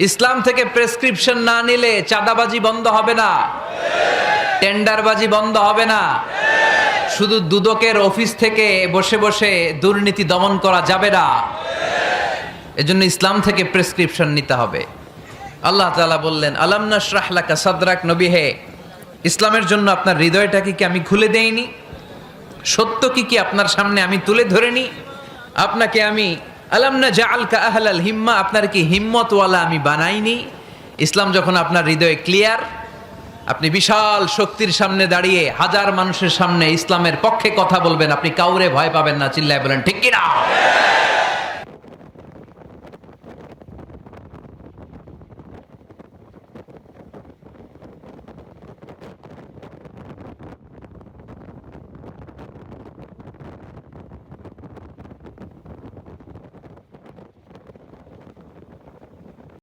ইসলাম থেকে প্রেসক্রিপশন না নিলে চাঁদাবাজি বন্ধ হবে না, টেন্ডারবাজি বন্ধ হবে না, শুধু দুদকের অফিস থেকে বসে বসে দুর্নীতি দমন করা যাবে না। এজন্য ইসলাম থেকে প্রেসক্রিপশন নিতে হবে। আল্লাহ তাআলা বললেন, আলাম নাশরাহ লাকা সাদরাক, নবী হে, ইসলামের জন্য আপনার হৃদয়টাকে কি আমি খুলে দেইনি? সত্য কি আপনার সামনে আমি তুলে ধরিনি? আপনাকে আমি আলাম নাজআলকা আহলাল হিম্মা, আপনার কি হিম্মতওয়ালা আমি বানাইনি? ইসলাম যখন আপনার হৃদয়ে ক্লিয়ার, আপনি বিশাল শক্তির সামনে দাঁড়িয়ে হাজার মানুষের সামনে ইসলামের পক্ষে কথা বলবেন, আপনি কাউরে ভয় পাবেন না। চিল্লায় বলেন ঠিক কিনা?